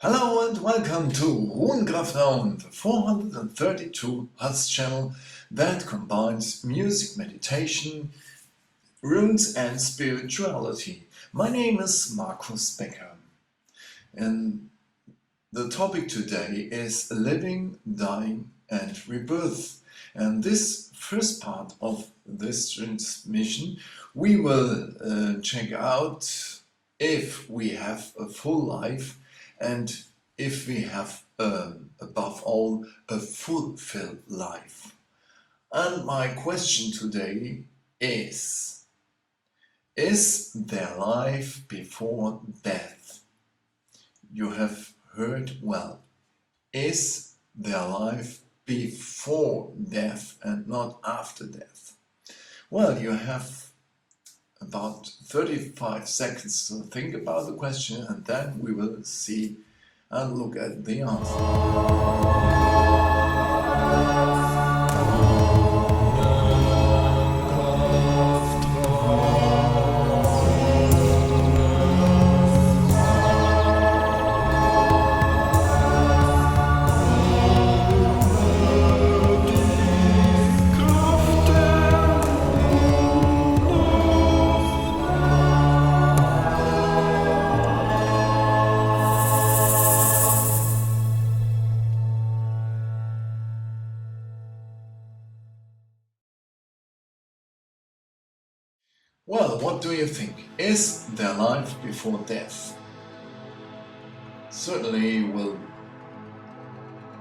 Hello and welcome to Runengrafraum, the 432 Hz channel that combines music, meditation, runes and spirituality. My name is Markus Becker and the topic today is living, dying and rebirth. And this first part of this transmission we will check out if we have a full life and if we have, above all, a fulfilled life. And my question today is there life before death? You have heard well. Is there life before death and not after death? Well, you have about 35 seconds to think about the question, and then we will see and look at the answer. Well, what do you think? Is there life before death? Certainly you will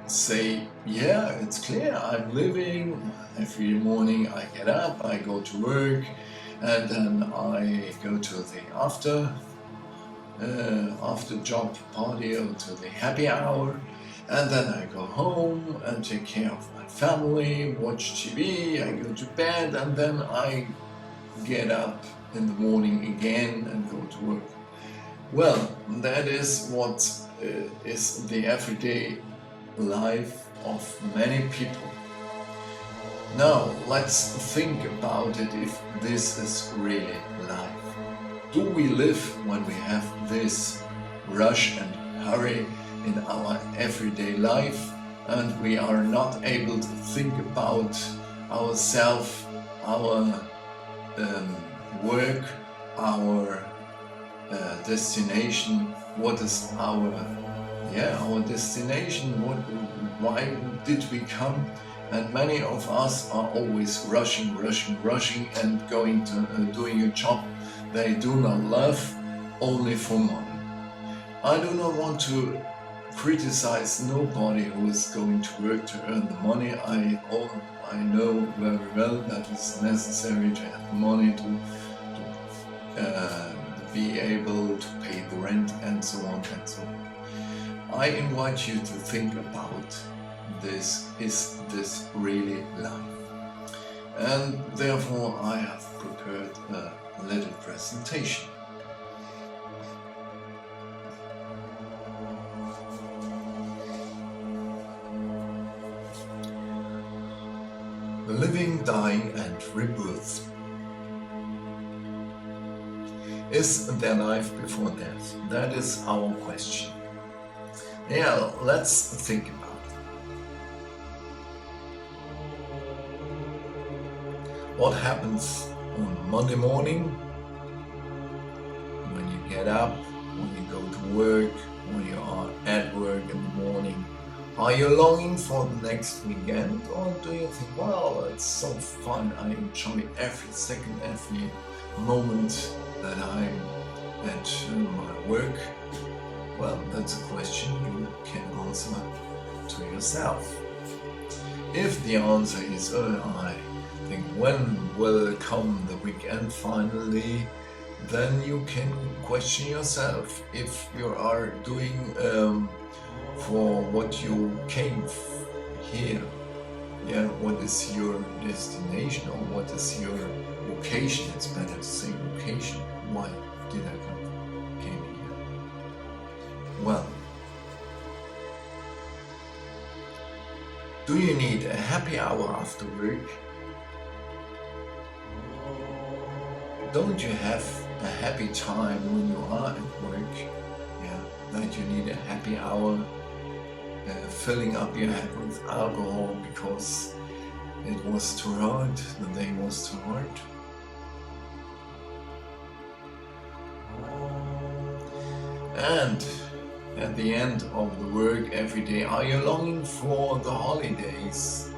say, yeah, it's clear, I'm living, every morning I get up, I go to work, and then I go to the after job party or to the happy hour, and then I go home and take care of my family, watch TV, I go to bed, and then I get up in the morning again and go to work. Well, that is what is the everyday life of many people. Now, let's think about it if this is really life. Do we live when we have this rush and hurry in our everyday life and we are not able to think about ourselves, our work, our destination? What is our destination? Why did we come? And many of us are always rushing and going to doing a job they do not love only for money. I do not want to criticize nobody who is going to work to earn the money. I know very well that it's necessary to have money to be able to pay the rent and so on and so on. I invite you to think about this. Is this really life? And therefore I have prepared a little presentation. Living, dying and rebirth. Is there life before death? That is our question. Yeah, let's think about it. What happens on Monday morning when you get up, when you go to work, when you are at work in the morning? Are you longing for the next weekend, or do you think, well, it's so fun, I enjoy every second, every moment that I'm at my work? Well, that's a question you can answer to yourself. If the answer is, I think, when will come the weekend finally, then you can question yourself if you are doing for what you came here. Yeah, what is your destination, or what is your vocation? It's better to say vocation. Why did I came here? Well, do you need a happy hour after work? Don't you have a happy time when you are at work? Yeah. that you need a happy hour, filling up your head with alcohol because it was too hard, the day was too hard. And at the end of the work every day, are you longing for the holidays?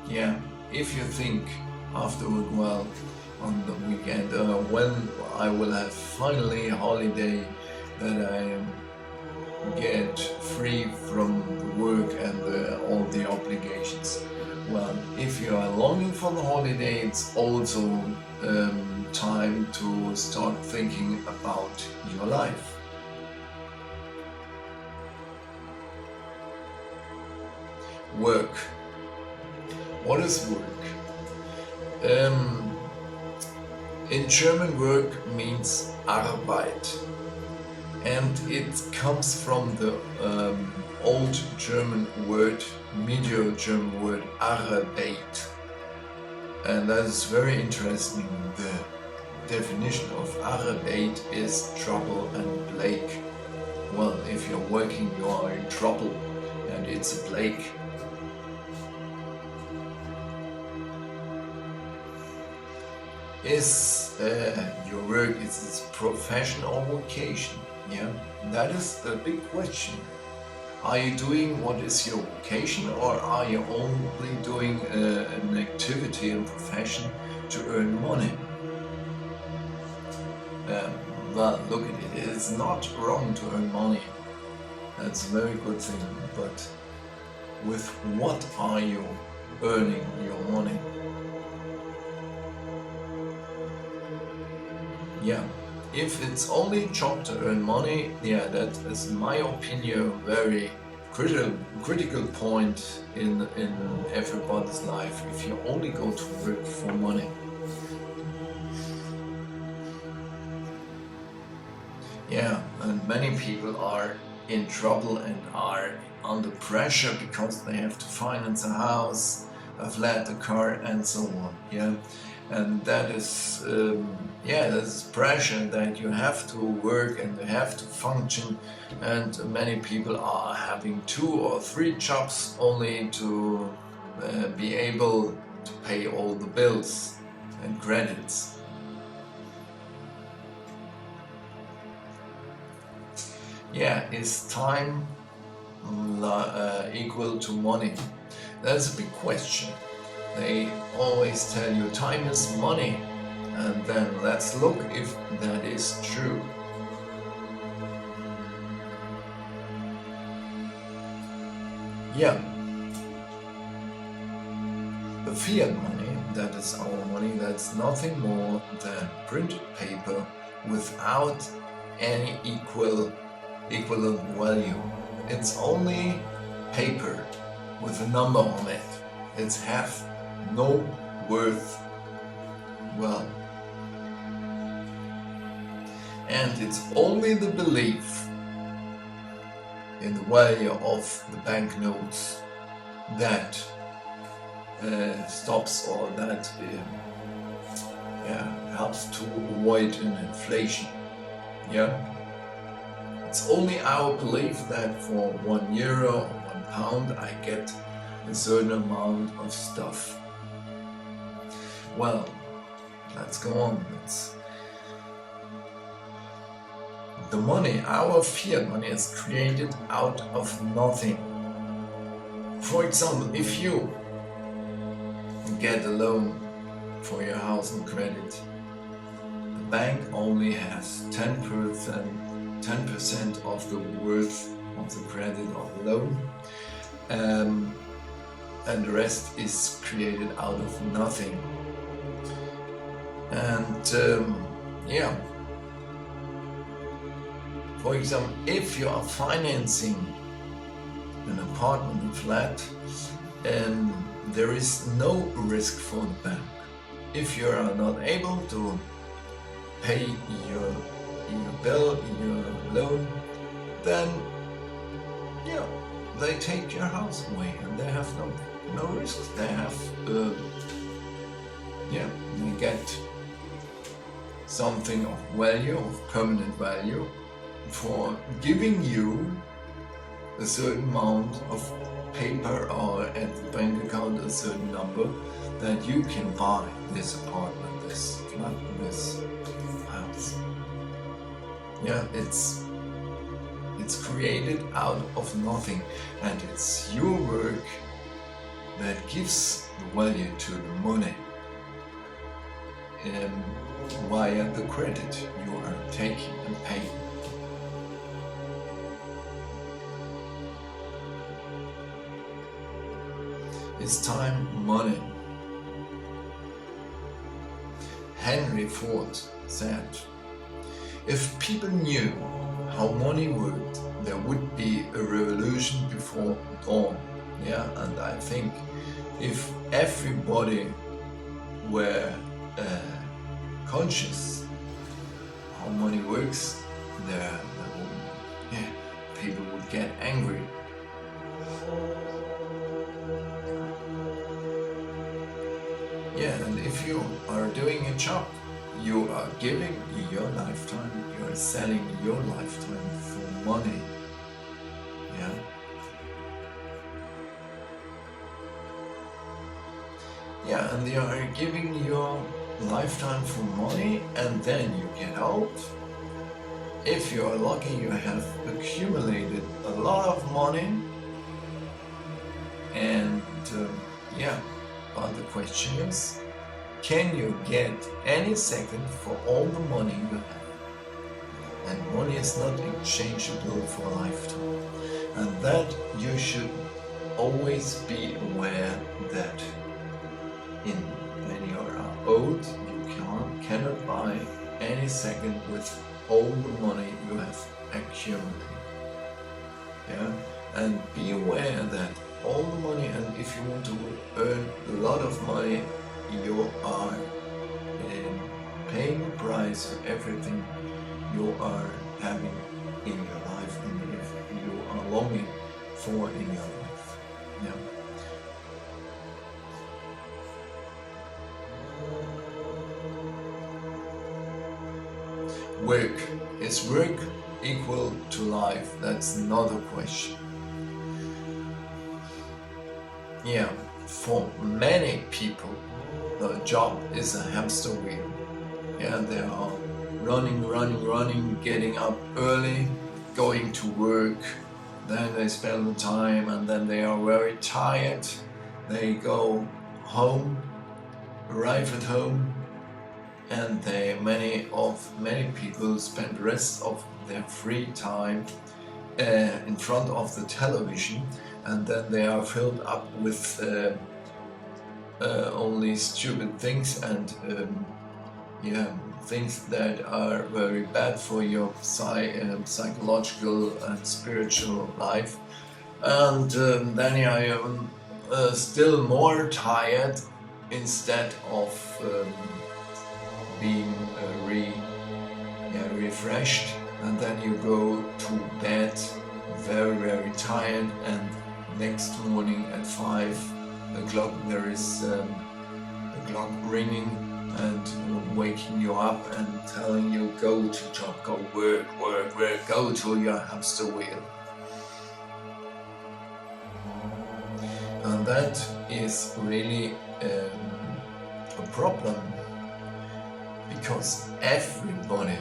Yeah, if you think afterward, well, on the weekend, when I will have finally a holiday that I get free from the work and all the obligations. Well, if you are longing for the holiday, it's also time to start thinking about your life. Work. What is work? In German, work means Arbeit, and it comes from the old German word, Medieval German word, Arbeit, and that is very interesting. The definition of Arbeit is trouble and plague. Well, if you're working, you are in trouble, and it's a plague. Is your work, is it profession or vocation? Yeah, that is a big question. Are you doing what is your vocation, or are you only doing an activity and profession to earn money? Well, look at it, it's not wrong to earn money. That's a very good thing, but with what are you earning your money? Yeah, if it's only a job to earn money, yeah, that is, in my opinion, a very critical point in everybody's life, if you only go to work for money. Yeah, and many people are in trouble and are under pressure because they have to finance a house, a flat, a car, and so on. Yeah. And that is, that's pressure that you have to work and you have to function, and many people are having 2 or 3 jobs only to be able to pay all the bills and credits. Yeah, is time equal to money? That's a big question. They always tell you time is money, and then let's look if that is true. Yeah, the fiat money, that is our money, that's nothing more than printed paper without any equivalent value. It's only paper with a number on it. It's half no worth, well, and it's only the belief in the value of the banknotes that stops, or that helps to avoid an inflation. Yeah, it's only our belief that for €1 or £1 I get a certain amount of stuff. Well, let's go on. The money, our fiat money, is created out of nothing. For example, if you get a loan for your house on credit, the bank only has 10% of the worth of the credit of the loan, and the rest is created out of nothing. And for example, if you are financing an apartment, a flat, there is no risk for the bank. If you are not able to pay your bill, your loan, then they take your house away, and they have no risk. They have they get something of value, of permanent value, for giving you a certain amount of paper or at the bank account a certain number that you can buy this apartment, this flat, this house. Yeah, it's created out of nothing, and it's your work that gives the value to the money via the credit you are taking and paying. It's time, money. Henry Ford said, if people knew how money worked, there would be a revolution before dawn. Yeah, and I think if everybody were conscious how money works, people would get angry. Yeah, and if you are doing a job, you are giving your lifetime, you are selling your lifetime for money. Yeah. Yeah, and you are giving your lifetime for money, and then you get out. If you are lucky, you have accumulated a lot of money, and but the question is, can you get any second for all the money you have? And money is not exchangeable for a lifetime. And that you should always be aware that when you are old, you cannot buy any second with all the money you have accumulated. Yeah? And be aware that all the money, and if you want to earn a lot of money, you are paying the price for everything you are having in your life, and if you are longing for in your life. Yeah. Work. Is work equal to life? That's another question. Yeah, for many people, the job is a hamster wheel. Yeah, they are running, getting up early, going to work, then they spend the time, and then they are very tired. They go home, arrive at home, and many people spend the rest of their free time in front of the television, and then they are filled up with only stupid things and things that are very bad for your psychological and spiritual life. And then I am still more tired instead of being refreshed, and then you go to bed very tired, and next morning at 5 o'clock there is a clock ringing and waking you up and telling you go to job, go work, go to your hamster wheel. And that is really a problem, because everybody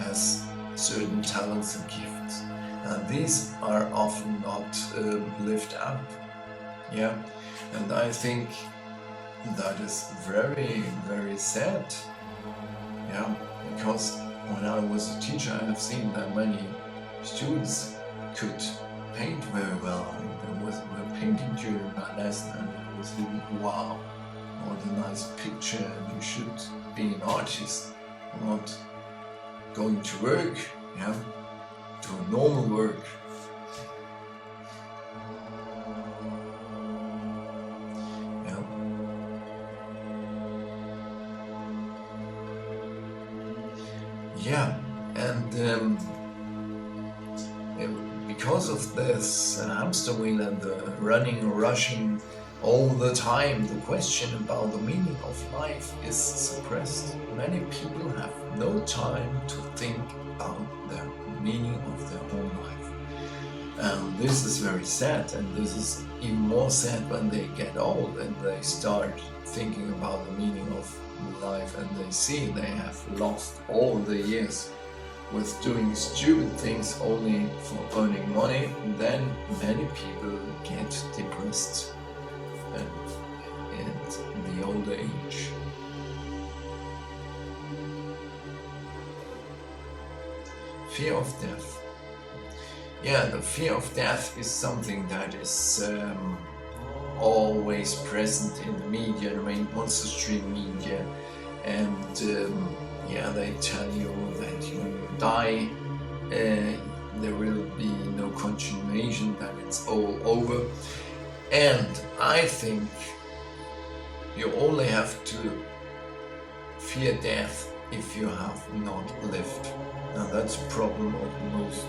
has certain talents and gifts, and these are often not lived up. Yeah, and I think that is very sad. Yeah, because when I was a teacher, I have seen that many students could paint very well. They were painting during my lesson, and I was thinking, wow, what a nice picture, and you should be an artist, not going to work, yeah, to a normal work. Yeah, and because of this hamster wheel and the running, rushing All the time, the question about the meaning of life is suppressed. Many people have no time to think about the meaning of their own life. And this is very sad, and this is even more sad when they get old and they start thinking about the meaning of life, and they see they have lost all the years with doing stupid things only for earning money. Then many people get depressed in the older age. Fear of death. Yeah, the fear of death is something that is always present in the media, the main mainstream media, and yeah, they tell you that when you die, there will be no continuation, that it's all over. And I think you only have to fear death if you have not lived. Now that's a problem of most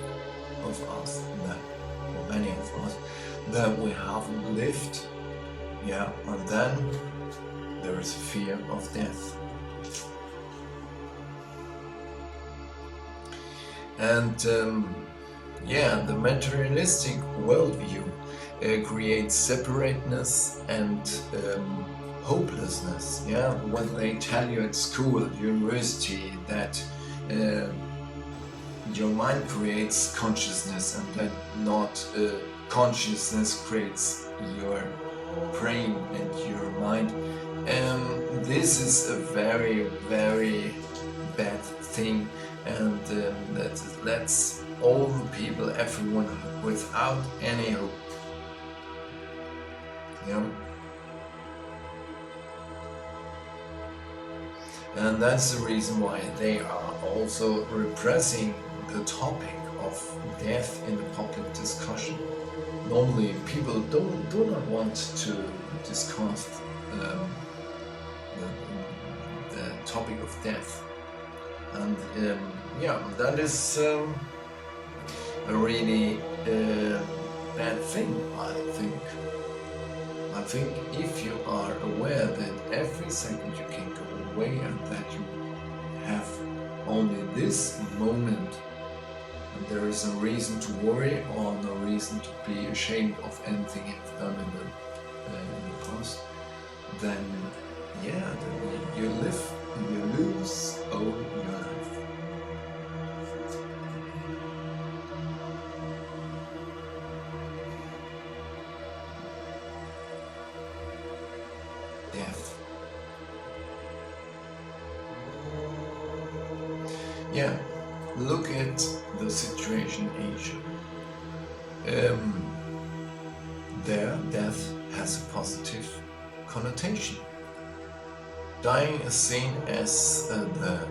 of us, or many of us, that we haven't lived. Yeah, and then there is a fear of death. And yeah, the materialistic worldview creates separateness and hopelessness. Yeah, when they tell you at school, university, that your mind creates consciousness, and that not consciousness creates your brain and your mind. This is a very, very bad thing, and that lets all the people, everyone, without any hope. Yeah. And that's the reason why they are also repressing the topic of death in the public discussion. Normally, people do not want to discuss the topic of death, and yeah, that is a really bad thing. I think if you are aware that every second you can go away, and that you have only this moment, and there is no reason to worry or no reason to be ashamed of anything you've done in the past, then yeah, then you live and you lose all your life. Death. Yeah, look at the situation in Asia. There, death has a positive connotation. Dying is seen as the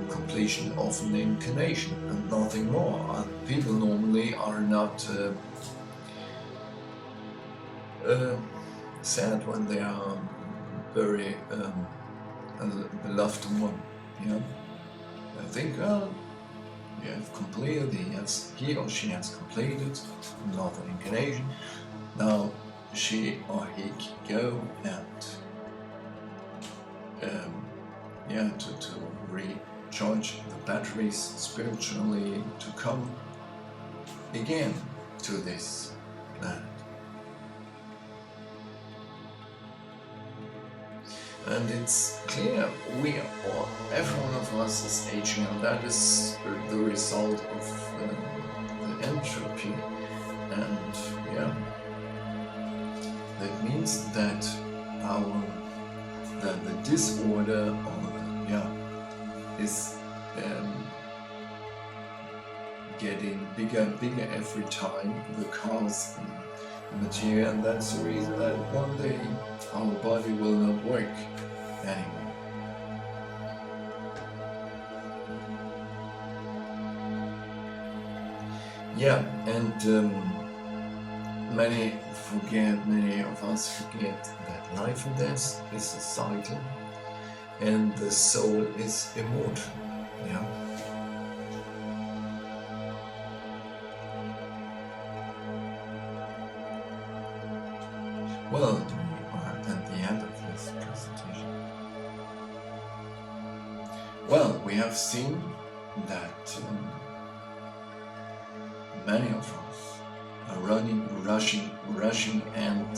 completion of an incarnation and nothing more. And people normally are not sad when they are very a beloved one. Yeah, I think you have completed. He or she has completed another incarnation. Now she or he can go and yeah, to recharge the batteries spiritually, to come again to this planet. And it's clear every one of us is aging, and that is the result of the entropy. And yeah, that means that the disorder is getting bigger and bigger every time, the chaos in the material, and that's the reason that one day our body will not work anymore. Yeah, and many of us forget that life and death is a cycle, and the soul is immortal. Yeah. Well, we are at the end of this presentation. Well, we have seen that many of us are rushing, and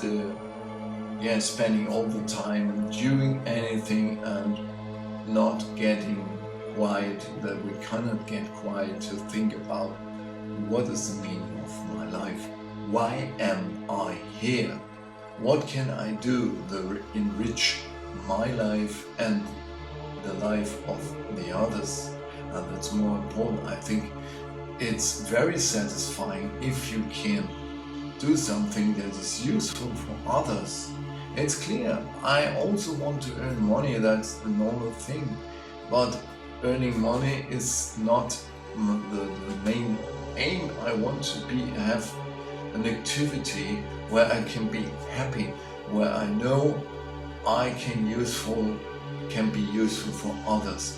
spending all the time doing anything and not getting quiet, that we cannot get quiet to think about what is the meaning of my life. Why am I here? What can I do to enrich my life and the life of the others? And that's more important. I think it's very satisfying if you can do something that is useful for others. It's clear, I also want to earn money, that's the normal thing, but earning money is not the main aim. I want to have an activity where I can be happy, where I know I can be useful for others.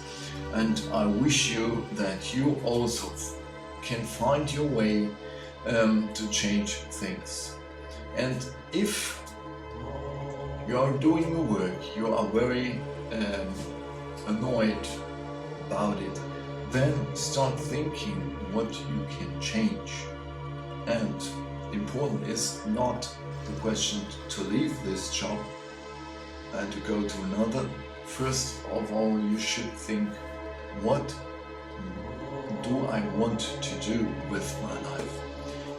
And I wish you that you also can find your way to change things. And if you are doing your work, you are very annoyed about it, then start thinking what you can change. And important is not the question to leave this job and to go to another. First of all, you should think, what do I want to do with my life?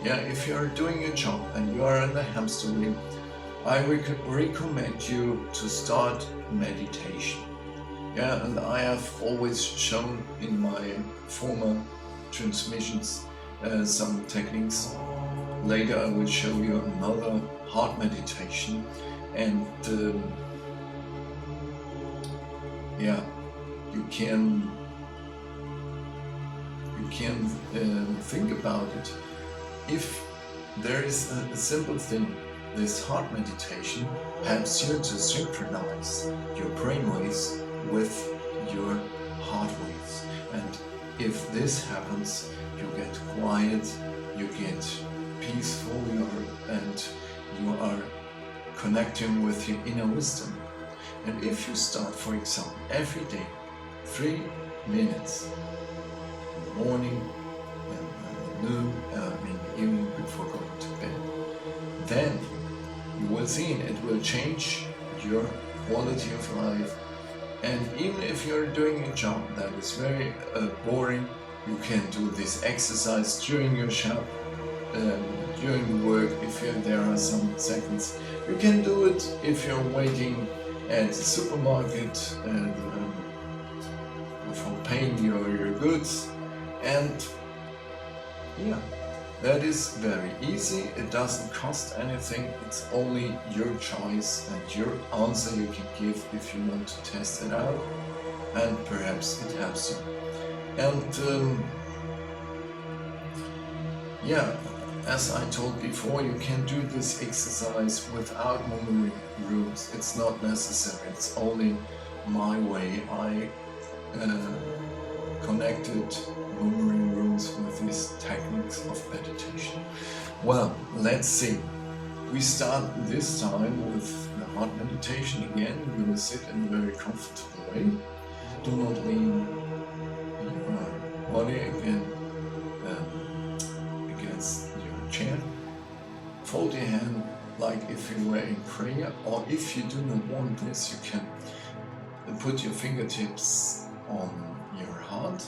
Yeah, if you are doing a job and you are in the hamster wheel, I recommend you to start meditation. Yeah, and I have always shown in my former transmissions some techniques. Later I will show you another heart meditation, and you can think about it. If there is a simple thing, this heart meditation helps you to synchronize your brain waves with your heart waves. And if this happens, you get quiet, you get peaceful, and you are connecting with your inner wisdom. And if you start, for example, every day, 3 minutes in the morning and noon, in the evening before going to bed, then you will see it will change your quality of life. And even if you're doing a job that is very boring, you can do this exercise during your shop, during the work. If there are some seconds, you can do it if you're waiting at the supermarket for paying your goods. And yeah, that is very easy. It doesn't cost anything. It's only your choice and your answer you can give if you want to test it out, and perhaps it helps you. And as I told before, you can do this exercise without memory rooms. It's not necessary. It's only my way. I connected memory rooms with these techniques of meditation. Well, let's see. We start this time with the heart meditation again. You will sit in a very comfortable way. Do not lean your body against your chair. Fold your hand like if you were in prayer, or if you do not want this, you can put your fingertips on your heart.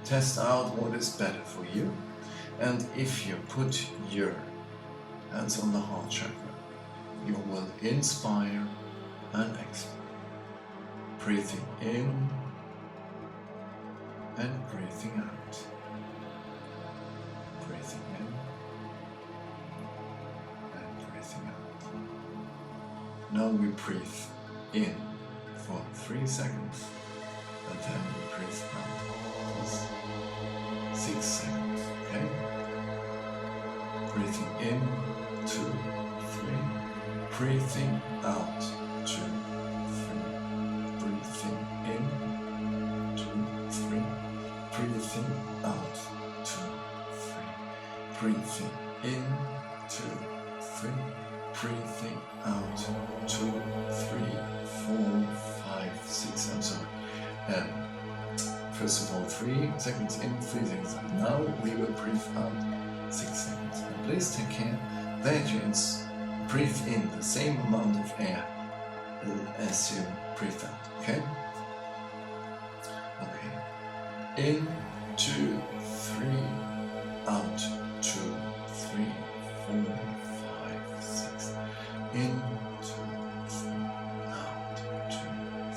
Test out what is better for you. And if you put your hands on the heart chakra, you will inspire and exhale. Breathing in and breathing out. Breathing in and breathing out. Now we breathe in for 3 seconds, and then we breathe out for 6 seconds. Okay? Breathing in, 2, 3. Breathing out, 2, 3. Breathing in, 2, 3. Breathing out, 2, 3. Breathing in, 2, 3. breathing out, 2, 3, 4, 5, 6, I'm sorry. First of all 3 seconds in, 3 seconds out. Now we will breathe out 6 seconds. And please take care that you breathe in the same amount of air as you breathe out, okay? Okay. In, 2, 3, out, 2, 3, 4, 5, 6. In, 2, 3, out, 2,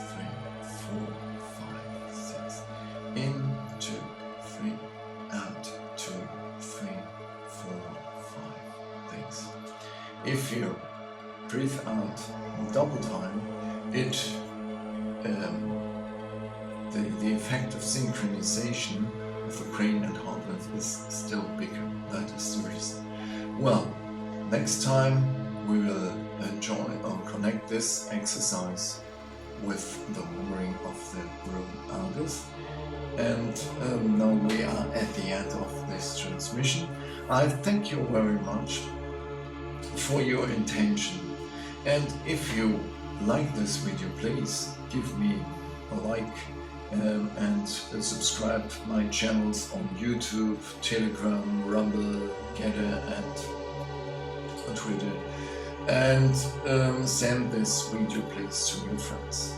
3, 4, 5, 6. In, 2, 3, out, 2, 3, 4, 5, 6. If you breathe out double time, the effect of synchronization of the brain and heart rhythm is still bigger. That is the reason. Well, next time we will join or connect this exercise with the warming of the room August. And now we are at the end of this transmission. I thank you very much for your intention. And if you like this video, please give me a like and subscribe to my channels on YouTube, Telegram, Rumble, Becker and Twitter. And send this video please to your friends.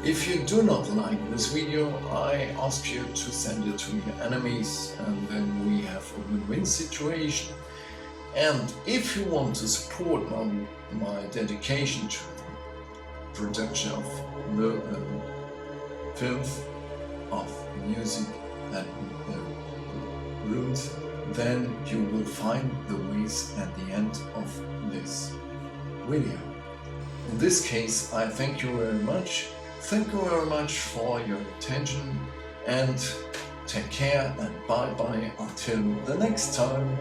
If you do not like this video, I ask you to send it to your enemies, and then we have a win-win situation. And if you want to support my dedication to the production of films, of music and runes, then you will find the ways at the end of this video. In this case, I thank you very much. Thank you very much for your attention, and take care and bye bye until the next time.